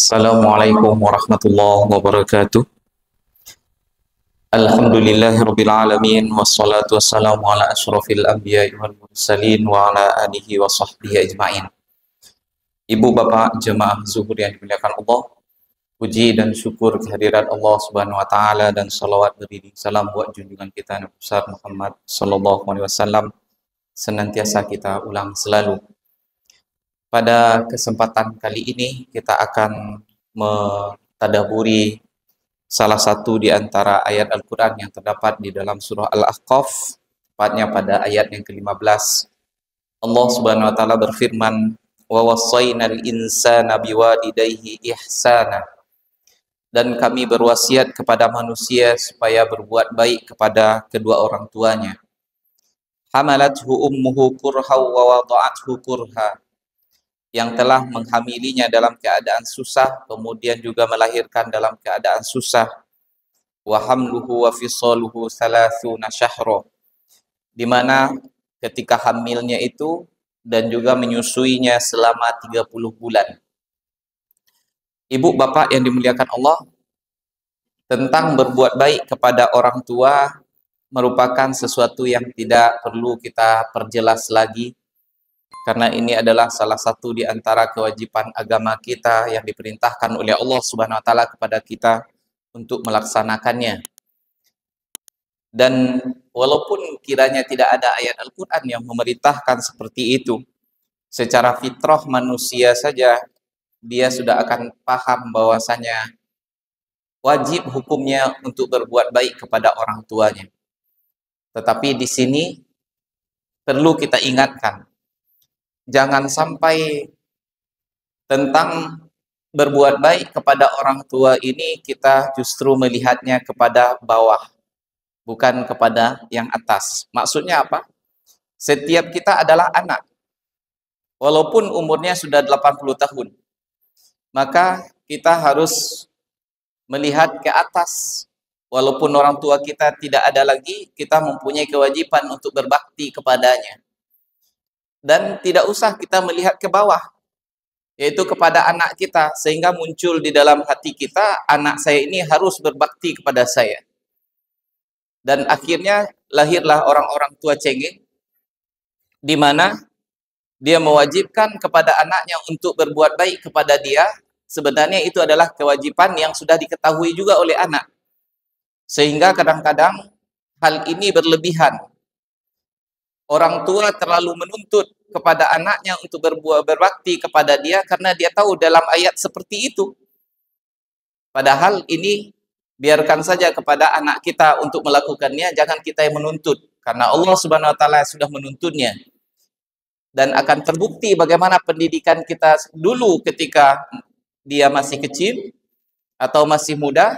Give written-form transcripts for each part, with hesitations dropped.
Assalamualaikum warahmatullahi wabarakatuh. Alhamdulillahirabbil alamin wassalatu wassalamu ala asyrofil anbiya'i wal mursalin wa ala alihi wa sahbihi ajmain. Ibu bapak jemaah zuhur yang dimuliakan Allah, puji dan syukur kehadirat Allah Subhanahu wa taala dan salawat beriring salam buat junjungan kita Nabi besar Muhammad sallallahu alaihi wasallam senantiasa kita ulang selalu. Pada kesempatan kali ini kita akan mentadaburi salah satu di antara ayat Al-Quran yang terdapat di dalam surah Al-Ahqaf, tepatnya pada ayat yang ke-15. Allah Subhanahu wa taala berfirman, "Wa wassaynal insana biwalidayhi ihsana." Dan kami berwasiat kepada manusia supaya berbuat baik kepada kedua orang tuanya. Hamalathu ummuhu kurha wa wada'athu kurha. Yang telah menghamilinya dalam keadaan susah, kemudian juga melahirkan dalam keadaan susah. Wa hamluhu wa fisaluhu thalathuna syahra, di mana ketika hamilnya itu dan juga menyusuinya selama 30 bulan. Ibu bapak yang dimuliakan Allah, tentang berbuat baik kepada orang tua merupakan sesuatu yang tidak perlu kita perjelas lagi, karena ini adalah salah satu di antara kewajiban agama kita yang diperintahkan oleh Allah Subhanahu wa taala kepada kita untuk melaksanakannya. Dan walaupun kiranya tidak ada ayat Al-Qur'an yang memerintahkan seperti itu, secara fitrah manusia saja dia sudah akan paham bahwasanya wajib hukumnya untuk berbuat baik kepada orang tuanya. Tetapi di sini perlu kita ingatkan, jangan sampai tentang berbuat baik kepada orang tua ini kita justru melihatnya kepada bawah, bukan kepada yang atas. Maksudnya apa? Setiap kita adalah anak. Walaupun umurnya sudah 80 tahun, maka kita harus melihat ke atas. Walaupun orang tua kita tidak ada lagi, kita mempunyai kewajiban untuk berbakti kepadanya. Dan tidak usah kita melihat ke bawah, yaitu kepada anak kita, sehingga muncul di dalam hati kita, anak saya ini harus berbakti kepada saya. Dan akhirnya lahirlah orang-orang tua cengeng, di mana dia mewajibkan kepada anaknya untuk berbuat baik kepada dia. Sebenarnya itu adalah kewajiban yang sudah diketahui juga oleh anak, sehingga kadang-kadang hal ini berlebihan. Orang tua terlalu menuntut kepada anaknya untuk berbakti kepada dia karena dia tahu dalam ayat seperti itu. Padahal ini biarkan saja kepada anak kita untuk melakukannya, jangan kita yang menuntut, karena Allah Subhanahu wa taala sudah menuntutnya. Dan akan terbukti bagaimana pendidikan kita dulu ketika dia masih kecil atau masih muda.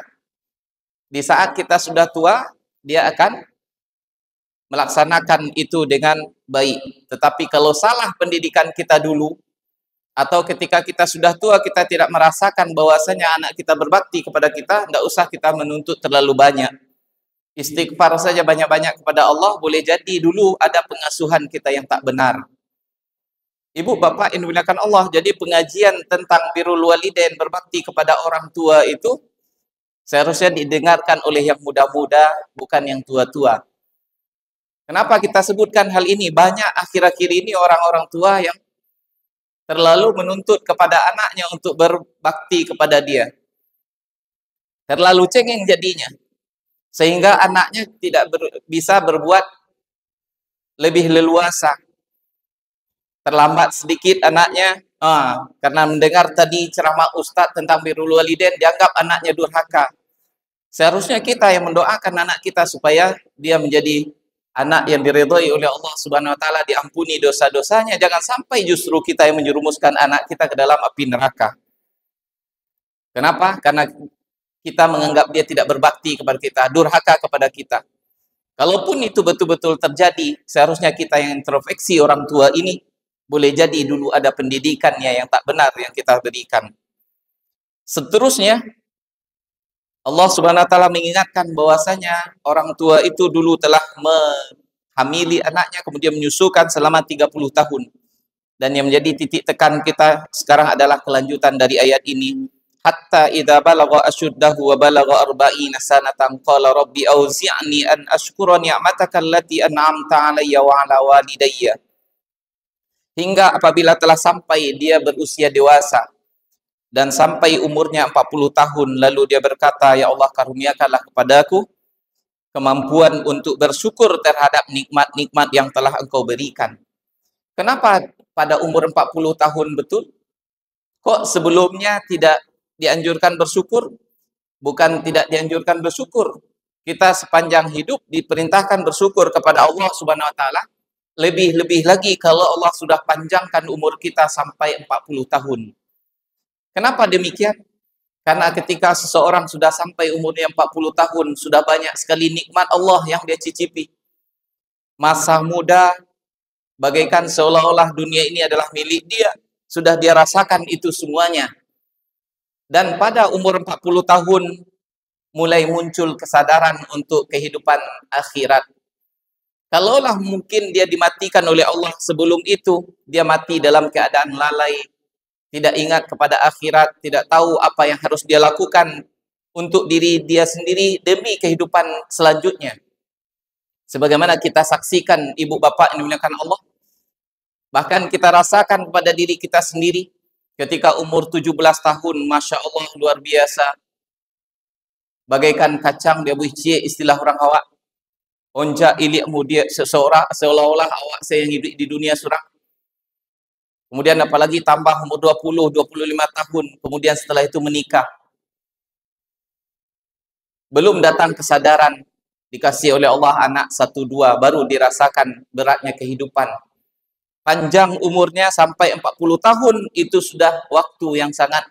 Di saat kita sudah tua, dia akan melaksanakan itu dengan baik. Tetapi kalau salah pendidikan kita dulu, atau ketika kita sudah tua kita tidak merasakan bahwasanya anak kita berbakti kepada kita, tidak usah kita menuntut terlalu banyak. Istighfar saja banyak-banyak kepada Allah, boleh jadi dulu ada pengasuhan kita yang tak benar. Ibu bapak yang dimuliakan Allah, jadi pengajian tentang birrul walidain, berbakti kepada orang tua itu seharusnya didengarkan oleh yang muda-muda, bukan yang tua-tua. Kenapa kita sebutkan hal ini? Banyak akhir-akhir ini orang-orang tua yang terlalu menuntut kepada anaknya untuk berbakti kepada dia. Terlalu cengeng jadinya, sehingga anaknya tidak bisa berbuat lebih leluasa. Terlambat sedikit anaknya, karena mendengar tadi ceramah Ustadz tentang birrul walidain, dianggap anaknya durhaka. Seharusnya kita yang mendoakan anak kita supaya dia menjadi anak yang diridhai oleh Allah Subhanahu wa taala, diampuni dosa-dosanya. Jangan sampai justru kita yang menjerumuskan anak kita ke dalam api neraka. Kenapa? Karena kita menganggap dia tidak berbakti kepada kita, durhaka kepada kita. Kalaupun itu betul-betul terjadi, seharusnya kita yang introspeksi orang tua ini. Boleh jadi dulu ada pendidikannya yang tak benar yang kita berikan. Seterusnya, Allah Subhanahu wa taala mengingatkan bahwasanya orang tua itu dulu telah menghamili anaknya, kemudian menyusukan selama 30 tahun. Dan yang menjadi titik tekan kita sekarang adalah kelanjutan dari ayat ini. hatta idza balagha ashuddahu wa balagha arba'ina sanatan qala rabbi auzi'ni an ashkura ni'mataka allati an'amta 'alayya wa 'ala walidayya. Hingga apabila telah sampai dia berusia dewasa dan sampai umurnya 40 tahun, lalu dia berkata, ya Allah, karuniakanlah kepadaku kemampuan untuk bersyukur terhadap nikmat-nikmat yang telah Engkau berikan. Kenapa pada umur 40 tahun betul? Kok sebelumnya tidak dianjurkan bersyukur? Bukan tidak dianjurkan bersyukur. Kita sepanjang hidup diperintahkan bersyukur kepada Allah Subhanahu wa taala. Lebih-lebih lagi kalau Allah sudah panjangkan umur kita sampai 40 tahun. Kenapa demikian? Karena ketika seseorang sudah sampai umurnya 40 tahun, sudah banyak sekali nikmat Allah yang dia cicipi. Masa muda, bagaikan seolah-olah dunia ini adalah milik dia. Sudah dia rasakan itu semuanya. Dan pada umur 40 tahun, mulai muncul kesadaran untuk kehidupan akhirat. Kalaulah mungkin dia dimatikan oleh Allah sebelum itu, dia mati dalam keadaan lalai, tidak ingat kepada akhirat, tidak tahu apa yang harus dia lakukan untuk diri dia sendiri demi kehidupan selanjutnya. Sebagaimana kita saksikan ibu bapak yang dimuliakan Allah, bahkan kita rasakan pada diri kita sendiri ketika umur 17 tahun, Masya Allah, luar biasa. Bagaikan kacang dia buih istilah orang awak. Onja ilikmu dia seolah-olah awak saya yang hidup di dunia surang. Kemudian apalagi tambah umur 20, 25 tahun. Kemudian setelah itu menikah. Belum datang kesadaran. Dikasih oleh Allah anak 1-2. Baru dirasakan beratnya kehidupan. Panjang umurnya sampai 40 tahun. Itu sudah waktu yang sangat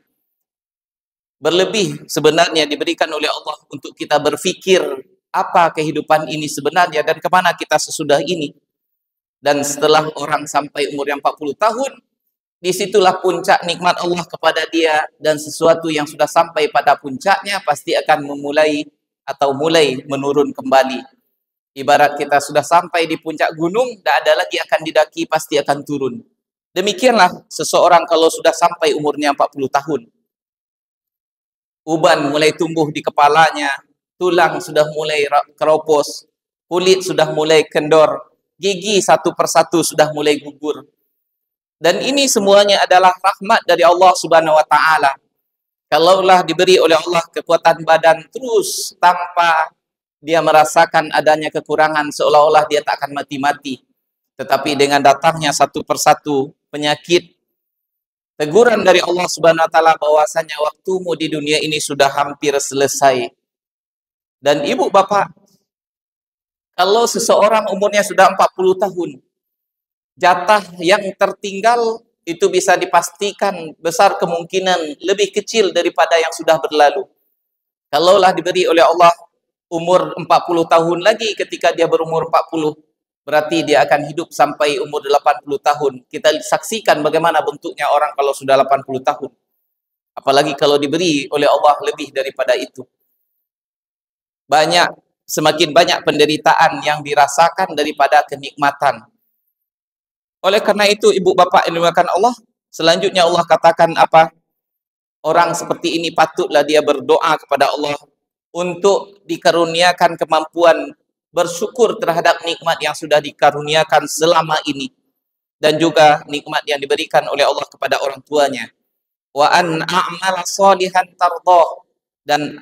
berlebih sebenarnya diberikan oleh Allah. Untuk kita berfikir apa kehidupan ini sebenarnya. Dan kemana kita sesudah ini. Dan setelah orang sampai umur yang 40 tahun. Disitulah puncak nikmat Allah kepada dia, dan sesuatu yang sudah sampai pada puncaknya pasti akan mulai menurun kembali. Ibarat kita sudah sampai di puncak gunung, tidak ada lagi akan didaki, pasti akan turun. Demikianlah seseorang kalau sudah sampai umurnya 40 tahun. Uban mulai tumbuh di kepalanya, tulang sudah mulai keropos, kulit sudah mulai kendor, gigi satu persatu sudah mulai gugur. Dan ini semuanya adalah rahmat dari Allah Subhanahu wa taala. Kalaulah diberi oleh Allah kekuatan badan terus tanpa dia merasakan adanya kekurangan, seolah-olah dia tak akan mati-mati. Tetapi dengan datangnya satu persatu penyakit, teguran dari Allah Subhanahu wa taala bahwasanya waktumu di dunia ini sudah hampir selesai. Dan ibu bapak, kalau seseorang umurnya sudah 40 tahun, jatah yang tertinggal itu bisa dipastikan besar kemungkinan lebih kecil daripada yang sudah berlalu. Kalaulah diberi oleh Allah umur 40 tahun lagi ketika dia berumur 40, berarti dia akan hidup sampai umur 80 tahun. Kita saksikan bagaimana bentuknya orang kalau sudah 80 tahun. Apalagi kalau diberi oleh Allah lebih daripada itu. Semakin banyak penderitaan yang dirasakan daripada kenikmatan. Oleh karena itu, ibu bapak yang dimuliakan Allah, selanjutnya Allah katakan apa? Orang seperti ini patutlah dia berdoa kepada Allah untuk dikaruniakan kemampuan bersyukur terhadap nikmat yang sudah dikaruniakan selama ini. Dan juga nikmat yang diberikan oleh Allah kepada orang tuanya. Wa an a'mala sholihan tardah. Dan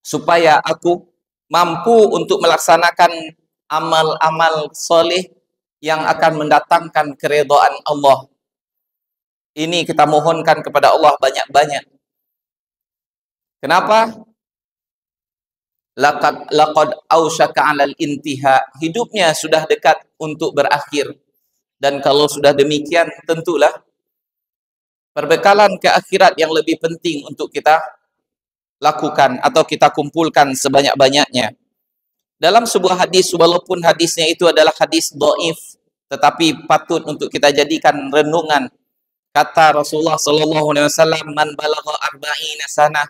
supaya aku mampu untuk melaksanakan amal-amal soleh yang akan mendatangkan keridhaan Allah. Ini kita mohonkan kepada Allah banyak-banyak. Kenapa? Laqad ausyaka 'alal intiha. Hidupnya sudah dekat untuk berakhir. Dan kalau sudah demikian, tentulah perbekalan ke akhirat yang lebih penting untuk kita lakukan atau kita kumpulkan sebanyak-banyaknya. Dalam sebuah hadis, walaupun hadisnya itu adalah hadis dhaif, tetapi patut untuk kita jadikan renungan. Kata Rasulullah sallallahu alaihi wasallam, "Man balagha arba'ina sanah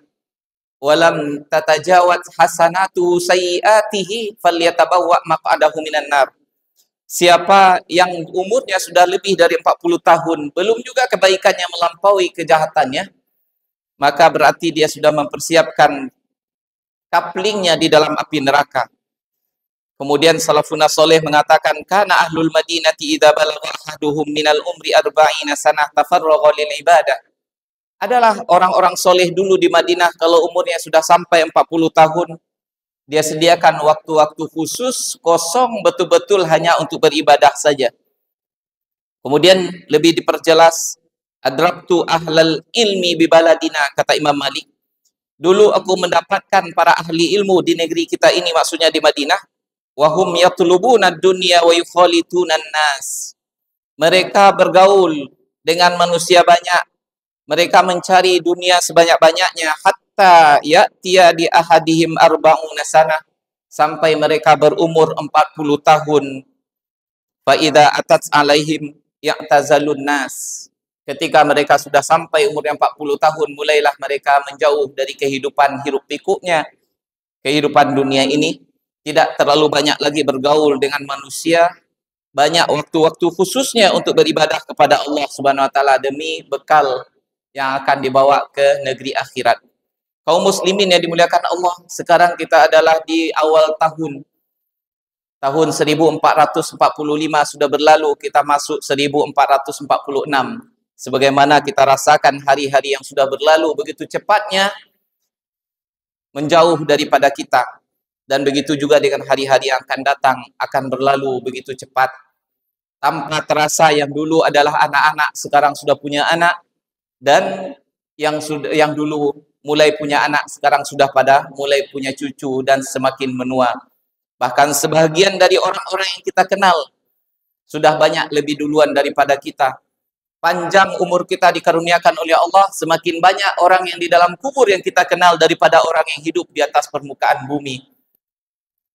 wa lam tatajawaz hasanatu sayyiatihi falyatabawwa maq'adahu minan nar." Siapa yang umurnya sudah lebih dari 40 tahun, belum juga kebaikannya melampaui kejahatannya, maka berarti dia sudah mempersiapkan kaplingnya di dalam api neraka. Kemudian salafun saleh mengatakan kana ahlul madinati idza balagha ahaduhum minal umri arba'ina sanah tafarragha lil ibadah. Adalah orang-orang soleh dulu di Madinah kalau umurnya sudah sampai 40 tahun, dia sediakan waktu-waktu khusus kosong betul-betul hanya untuk beribadah saja. Kemudian lebih diperjelas, adraktu ahlal ilmi bi baladina, kata Imam Malik. Dulu aku mendapatkan para ahli ilmu di negeri kita ini, maksudnya di Madinah, wahum yatlubuna dunya wa yukhalituna nas. Mereka bergaul dengan manusia banyak, mereka mencari dunia sebanyak-banyaknya, hatta ya'tiya di ahadihim arba'una sanah, sampai mereka berumur 40 tahun. Fa idza atat alaihim ya'tazalun nas. Ketika mereka sudah sampai umur yang 40 tahun, mulailah mereka menjauh dari kehidupan hiruk pikuknya, kehidupan dunia ini, tidak terlalu banyak lagi bergaul dengan manusia, banyak waktu-waktu khususnya untuk beribadah kepada Allah Subhanahu wa taala demi bekal yang akan dibawa ke negeri akhirat. Kaum muslimin yang dimuliakan Allah, sekarang kita adalah di awal tahun 1445 sudah berlalu, kita masuk 1446. Sebagaimana kita rasakan hari-hari yang sudah berlalu begitu cepatnya menjauh daripada kita, dan begitu juga dengan hari-hari yang akan datang akan berlalu begitu cepat. Tanpa terasa yang dulu adalah anak-anak sekarang sudah punya anak, dan yang dulu mulai punya anak sekarang sudah pada mulai punya cucu dan semakin menua. Bahkan sebagian dari orang-orang yang kita kenal sudah banyak lebih duluan daripada kita. Panjang umur kita dikaruniakan oleh Allah, semakin banyak orang yang di dalam kubur yang kita kenal daripada orang yang hidup di atas permukaan bumi.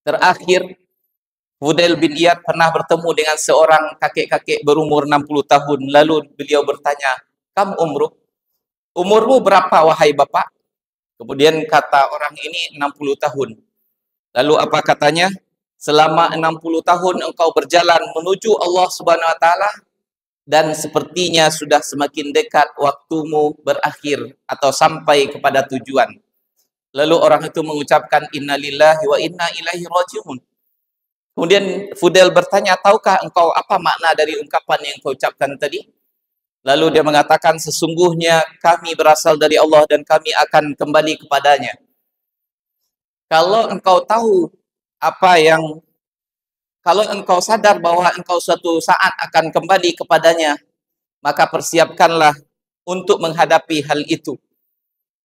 Terakhir, Fudail bin Iyad pernah bertemu dengan seorang kakek-kakek berumur 60 tahun. Lalu beliau bertanya, "Kam umruk? Umurmu berapa wahai bapak?" Kemudian kata orang ini 60 tahun. Lalu apa katanya? Selama 60 tahun engkau berjalan menuju Allah Subhanahu wa taala, dan sepertinya sudah semakin dekat waktumu berakhir atau sampai kepada tujuan. Lalu orang itu mengucapkan innalillahi wa inna ilaihi rajiun. Kemudian Fudail bertanya, "Tahukah engkau apa makna dari ungkapan yang kau ucapkan tadi?" Lalu dia mengatakan, "Sesungguhnya kami berasal dari Allah dan kami akan kembali kepadanya." Kalau engkau tahu apa yang, kalau engkau sadar bahwa engkau suatu saat akan kembali kepadanya, maka persiapkanlah untuk menghadapi hal itu.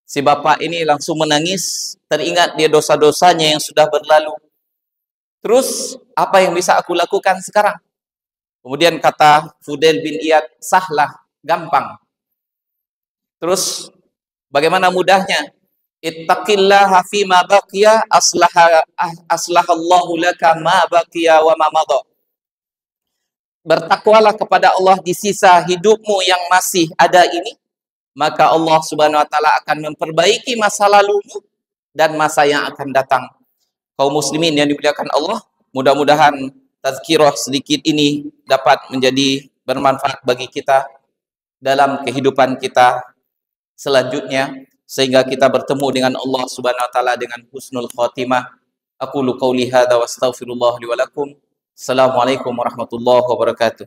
Si bapak ini langsung menangis, teringat dia dosa-dosanya yang sudah berlalu. Terus, apa yang bisa aku lakukan sekarang? Kemudian kata Fudail bin Iyad, sahlah, gampang. Terus, bagaimana mudahnya? Ittaqillaha fima baqiya aslahallahu laka ma baqiya wa ma madha. Bertakwalah kepada Allah di sisa hidupmu yang masih ada ini, maka Allah Subhanahu wa taala akan memperbaiki masa lalumu dan masa yang akan datang. Kaum muslimin yang dimuliakan Allah, mudah-mudahan tazkirah sedikit ini dapat menjadi bermanfaat bagi kita dalam kehidupan kita selanjutnya, sehingga kita bertemu dengan Allah Subhanahu wa taala dengan husnul khatimah. Aqulu qauli hadza wa astaghfirullah li wa lakum. Assalamualaikum warahmatullahi wabarakatuh.